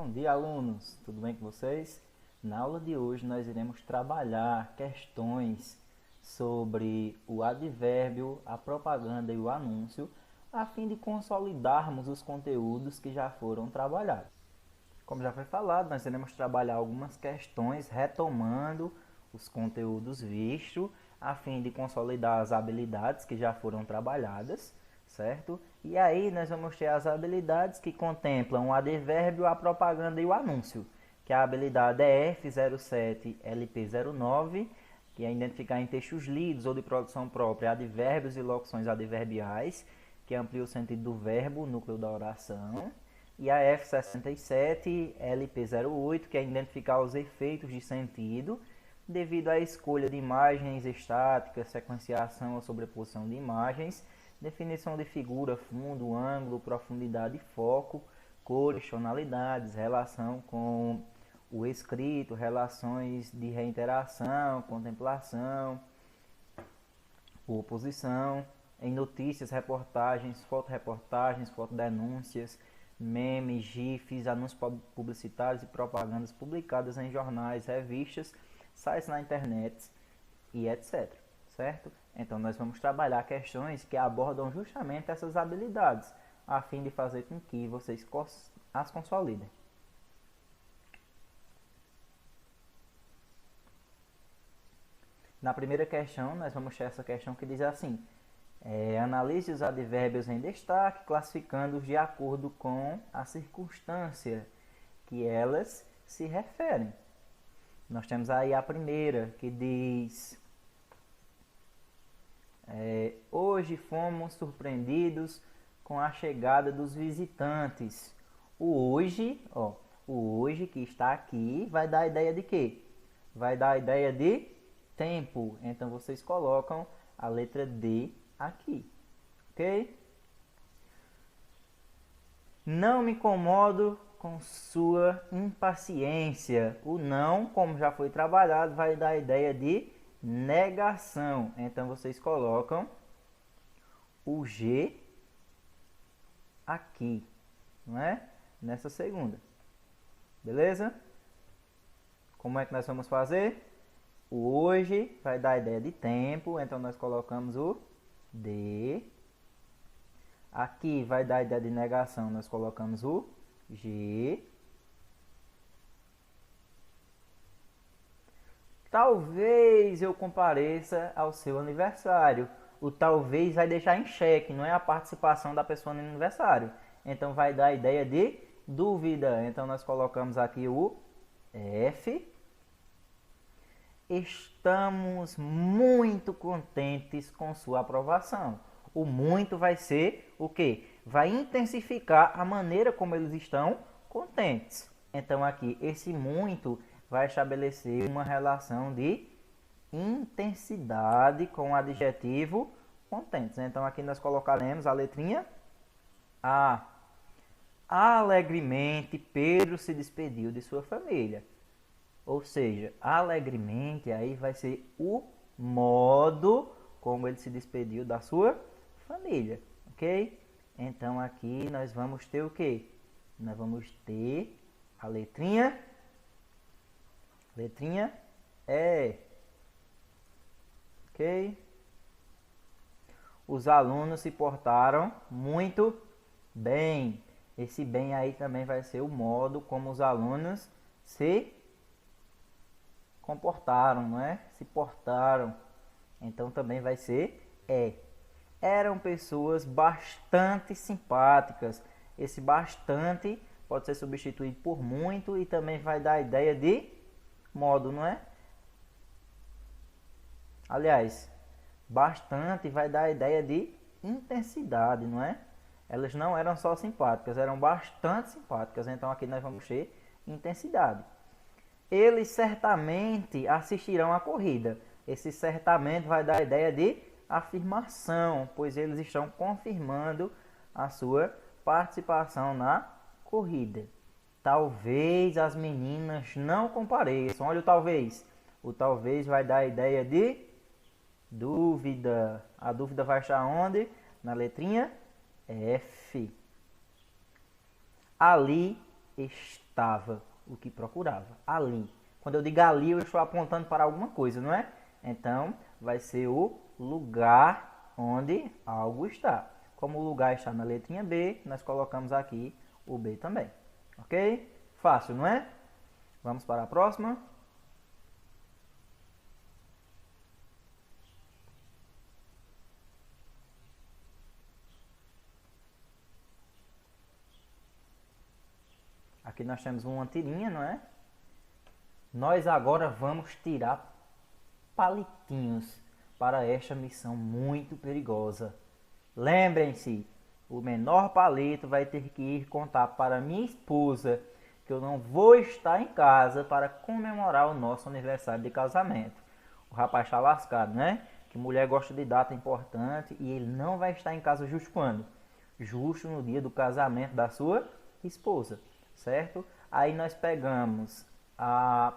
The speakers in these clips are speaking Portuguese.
Bom dia, alunos! Tudo bem com vocês? Na aula de hoje nós iremos trabalhar questões sobre o advérbio, a propaganda e o anúncio, a fim de consolidarmos os conteúdos que já foram trabalhados. Como já foi falado, nós iremos trabalhar algumas questões retomando os conteúdos vistos, a fim de consolidar as habilidades que já foram trabalhadas, certo? E aí nós vamos ter as habilidades que contemplam o advérbio, a propaganda e o anúncio, que a habilidade é F07 LP09, que é identificar em textos lidos ou de produção própria advérbios e locuções adverbiais, que amplia o sentido do verbo, o núcleo da oração. E a F67 LP08, que é identificar os efeitos de sentido, devido à escolha de imagens estáticas, sequenciação ou sobreposição de imagens, definição de figura, fundo, ângulo, profundidade e foco, cores, tonalidades, relação com o escrito, relações de reiteração, contemplação, oposição, em notícias, reportagens, fotoreportagens, fotodenúncias, memes, gifs, anúncios publicitários e propagandas publicadas em jornais, revistas, sites na internet e etc. Certo? Então nós vamos trabalhar questões que abordam justamente essas habilidades, a fim de fazer com que vocês as consolidem. Na primeira questão, nós vamos ter essa questão que diz assim: analise os advérbios em destaque, classificando-os de acordo com a circunstância que elas se referem. Nós temos aí a primeira, que diz: hoje fomos surpreendidos com a chegada dos visitantes. O hoje que está aqui vai dar a ideia de quê? Vai dar a ideia de tempo. Então vocês colocam a letra D aqui, ok? Não me incomodo com sua impaciência. O não, como já foi trabalhado, vai dar a ideia de negação. Então vocês colocam o G aqui, não é? Nessa segunda. Beleza? Como é que nós vamos fazer? O hoje vai dar a ideia de tempo, então nós colocamos o D. Aqui vai dar a ideia de negação, nós colocamos o G. Talvez eu compareça ao seu aniversário. O talvez vai deixar em xeque, não é a participação da pessoa no aniversário. Então vai dar a ideia de dúvida. Então nós colocamos aqui o F. Estamos muito contentes com sua aprovação. O muito vai ser o quê? Vai intensificar a maneira como eles estão contentes. Então aqui esse muito vai estabelecer uma relação de intensidade com o adjetivo contentes. Então aqui nós colocaremos a letrinha A. Alegremente Pedro se despediu de sua família. Ou seja, alegremente aí vai ser o modo como ele se despediu da sua família, ok? Então aqui nós vamos ter o quê? Nós vamos ter a letrinha E, ok? Os alunos se portaram muito bem. Esse bem aí também vai ser o modo como os alunos se comportaram, não é? Se portaram. Então também vai ser eram pessoas bastante simpáticas. Esse bastante pode ser substituído por muito e também vai dar a ideia de modo, não é? Aliás, bastante vai dar a ideia de intensidade, não é? Elas não eram só simpáticas, eram bastante simpáticas. Então aqui nós vamos ter intensidade. Eles certamente assistirão à corrida. Esse certamente vai dar a ideia de afirmação, pois eles estão confirmando a sua participação na corrida. Talvez as meninas não compareçam. Olha o talvez. O talvez vai dar a ideia de dúvida. A dúvida vai estar onde? Na letrinha F. Ali estava o que procurava. Ali. Quando eu digo ali, eu estou apontando para alguma coisa, não é? Então, vai ser o lugar onde algo está. Como o lugar está na letrinha B, nós colocamos aqui o B também. Ok? Fácil, não é? Vamos para a próxima. Aqui nós temos uma tirinha, não é? Nós agora vamos tirar palitinhos para esta missão muito perigosa. Lembrem-se, o menor palito vai ter que ir contar para minha esposa que eu não vou estar em casa para comemorar o nosso aniversário de casamento. O rapaz está lascado, né? Que mulher gosta de data importante e ele não vai estar em casa justo quando? Justo no dia do casamento da sua esposa, certo? Aí nós pegamos a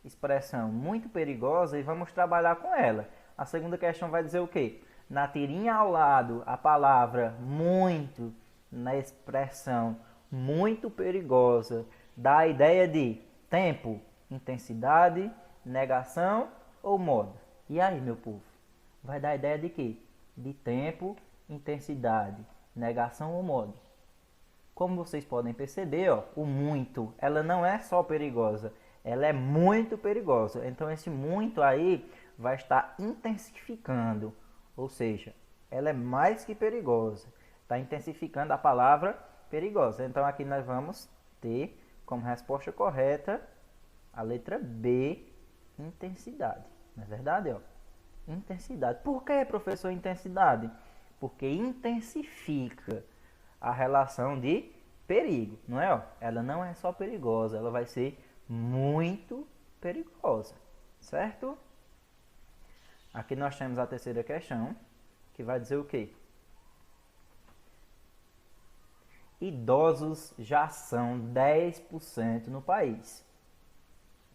expressão muito perigosa e vamos trabalhar com ela. A segunda questão vai dizer o quê? Na tirinha ao lado, a palavra muito, na expressão muito perigosa, dá a ideia de tempo, intensidade, negação ou modo. E aí, meu povo? Vai dar a ideia de quê? De tempo, intensidade, negação ou modo. Como vocês podem perceber, ó, o muito, ela não é só perigosa, ela é muito perigosa. Então esse muito aí vai estar intensificando, ou seja, ela é mais que perigosa. Está intensificando a palavra perigosa. Então aqui nós vamos ter como resposta correta a letra B, intensidade. Não é verdade, ó? Intensidade. Por que, professor, intensidade? Porque intensifica a relação de perigo, não é? Ó? Ela não é só perigosa, ela vai ser muito perigosa, certo? Aqui nós temos a terceira questão, que vai dizer o quê? Idosos já são 10% no país.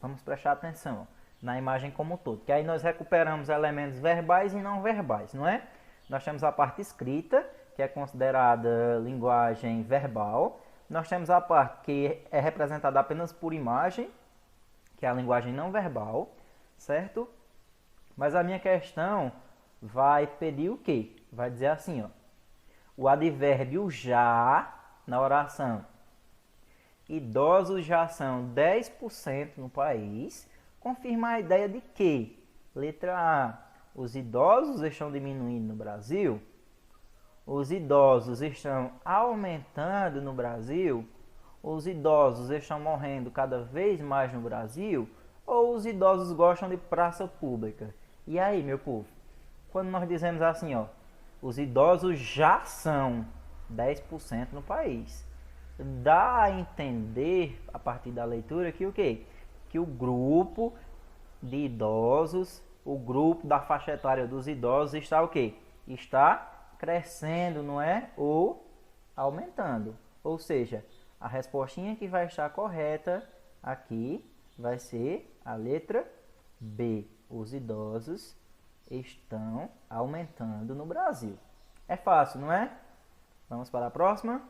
Vamos prestar atenção na imagem como um todo, que aí nós recuperamos elementos verbais e não verbais, não é? Nós temos a parte escrita, que é considerada linguagem verbal. Nós temos a parte que é representada apenas por imagem, que é a linguagem não verbal, certo? Mas a minha questão vai pedir o quê? Vai dizer assim, ó, o advérbio já na oração. Idosos já são 10% no país. Confirma a ideia de que, letra A, os idosos estão diminuindo no Brasil? Os idosos estão aumentando no Brasil? Os idosos estão morrendo cada vez mais no Brasil? Ou os idosos gostam de praça pública? E aí, meu povo? Quando nós dizemos assim, ó, os idosos já são 10% no país. Dá a entender, a partir da leitura, que o quê? Que o grupo de idosos, o grupo da faixa etária dos idosos está o quê? Está crescendo, não é? Ou aumentando. Ou seja, a respostinha que vai estar correta aqui vai ser a letra B. Os idosos estão aumentando no Brasil. É fácil, não é? Vamos para a próxima.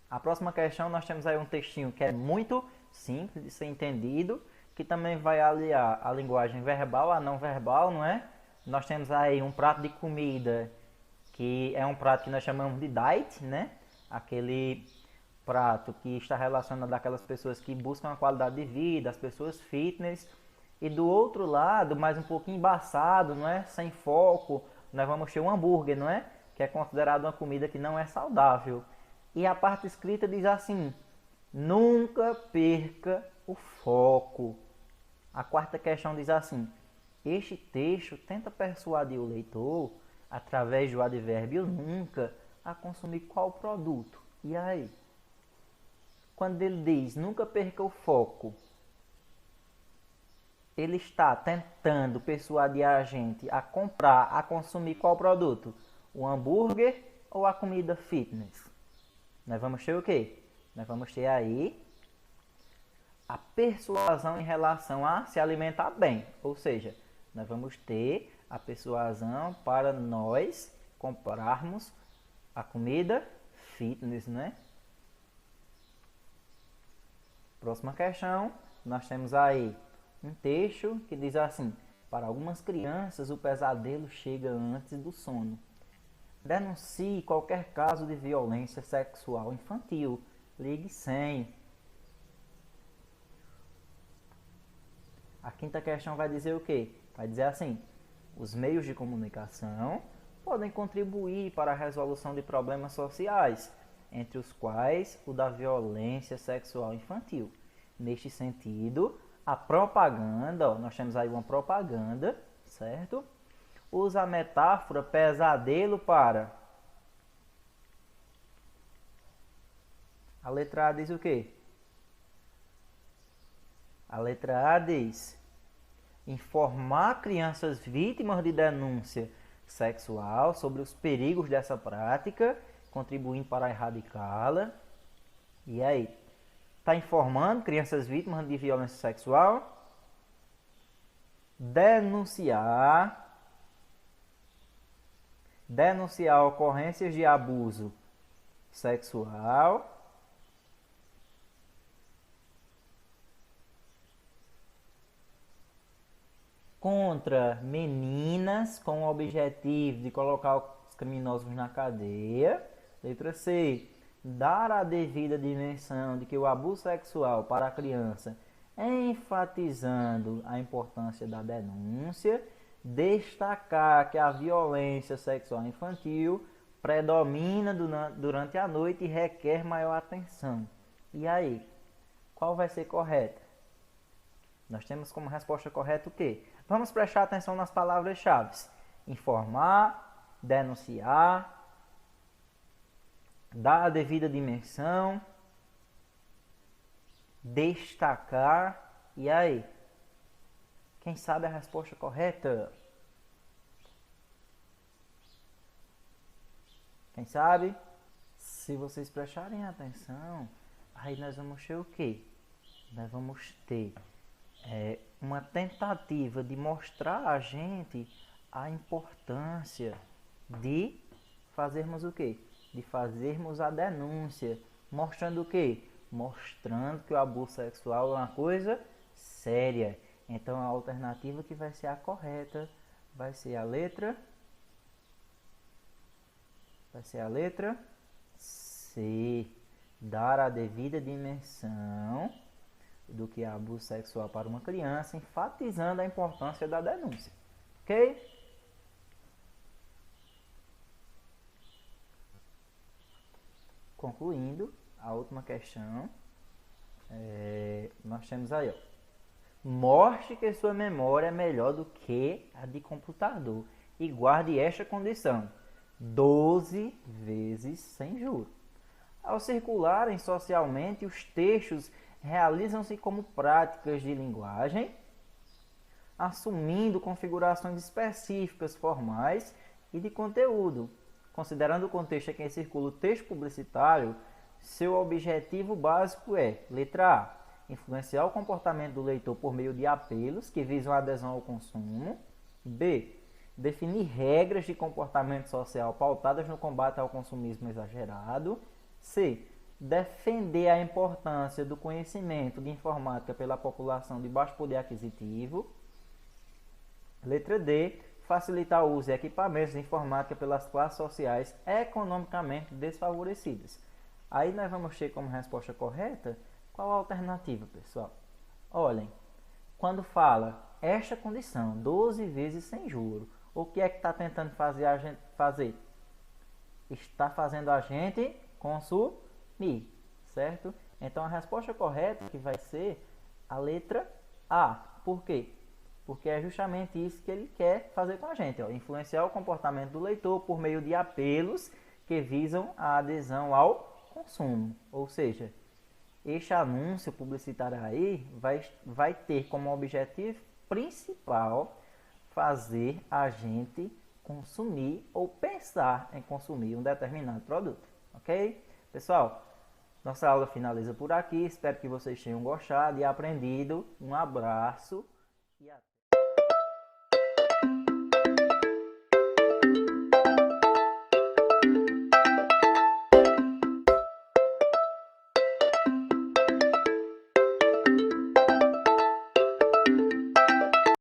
A próxima questão, nós temos aí um textinho que é muito simples de ser entendido, que também vai aliar a linguagem verbal à não verbal, não é? Nós temos aí um prato de comida, que é um prato que nós chamamos de diet, né? Aquele prato que está relacionado àquelas pessoas que buscam a qualidade de vida, as pessoas fitness. E do outro lado, mais um pouquinho embaçado, não é? Sem foco, nós vamos ter um hambúrguer, não é? Que é considerado uma comida que não é saudável. E a parte escrita diz assim: nunca perca o foco. A quarta questão diz assim: este texto tenta persuadir o leitor, através do advérbio nunca, a consumir qual produto? E aí? Quando ele diz nunca perca o foco, ele está tentando persuadir a gente a comprar, a consumir qual produto? O hambúrguer ou a comida fitness? Nós vamos ter o quê? Nós vamos ter aí a persuasão em relação a se alimentar bem. Ou seja, nós vamos ter a persuasão para nós comprarmos a comida fitness, né? Próxima questão, nós temos aí um texto que diz assim: para algumas crianças o pesadelo chega antes do sono. Denuncie qualquer caso de violência sexual infantil. Ligue 100. A quinta questão vai dizer o quê? Vai dizer assim: os meios de comunicação podem contribuir para a resolução de problemas sociais, entre os quais o da violência sexual infantil. Neste sentido, a propaganda, nós temos aí uma propaganda, certo? Usa a metáfora pesadelo para. A letra A diz o quê? A letra A diz: informar crianças vítimas de denúncia sexual sobre os perigos dessa prática, contribuindo para erradicá-la. E aí? Está informando crianças vítimas de violência sexual? Denunciar ocorrências de abuso sexual contra meninas com o objetivo de colocar os criminosos na cadeia. Letra C. Dar a devida dimensão de que o abuso sexual para a criança, enfatizando a importância da denúncia. Destacar que a violência sexual infantil predomina durante a noite e requer maior atenção. E aí, qual vai ser correta? Nós temos como resposta correta o quê? Vamos prestar atenção nas palavras-chave: informar, denunciar, dar a devida dimensão, destacar. E aí? Quem sabe a resposta correta? Quem sabe? Se vocês prestarem atenção, aí nós vamos ter o quê? Nós vamos ter uma tentativa de mostrar a gente a importância de fazermos o quê? De fazermos a denúncia. Mostrando o quê? Mostrando que o abuso sexual é uma coisa séria. Então a alternativa que vai ser a correta vai ser a letra C. Dar a devida dimensão do que é abuso sexual para uma criança, enfatizando a importância da denúncia. Ok? Concluindo, a última questão, nós temos aí, ó. Mostre que sua memória é melhor do que a de computador e guarde esta condição: 12 vezes sem juros. Ao circularem socialmente, os textos realizam-se como práticas de linguagem, assumindo configurações específicas formais e de conteúdo. Considerando o contexto em que circula o texto publicitário, seu objetivo básico é: letra A, influenciar o comportamento do leitor por meio de apelos que visam a adesão ao consumo. B, definir regras de comportamento social pautadas no combate ao consumismo exagerado. C, defender a importância do conhecimento de informática pela população de baixo poder aquisitivo. Letra D, facilitar o uso de equipamentos de informática pelas classes sociais economicamente desfavorecidas. Aí nós vamos ter como resposta correta qual a alternativa, pessoal? Olhem, quando fala esta condição, 12 vezes sem juro, o que é que está tentando fazer a gente fazer? Está fazendo a gente consumir, certo? Então a resposta correta que vai ser a letra A. Por quê? Porque é justamente isso que ele quer fazer com a gente, ó, influenciar o comportamento do leitor por meio de apelos que visam a adesão ao consumo. Ou seja, este anúncio publicitário aí vai ter como objetivo principal fazer a gente consumir ou pensar em consumir um determinado produto, ok? Pessoal, nossa aula finaliza por aqui. Espero que vocês tenham gostado e aprendido. Um abraço e até.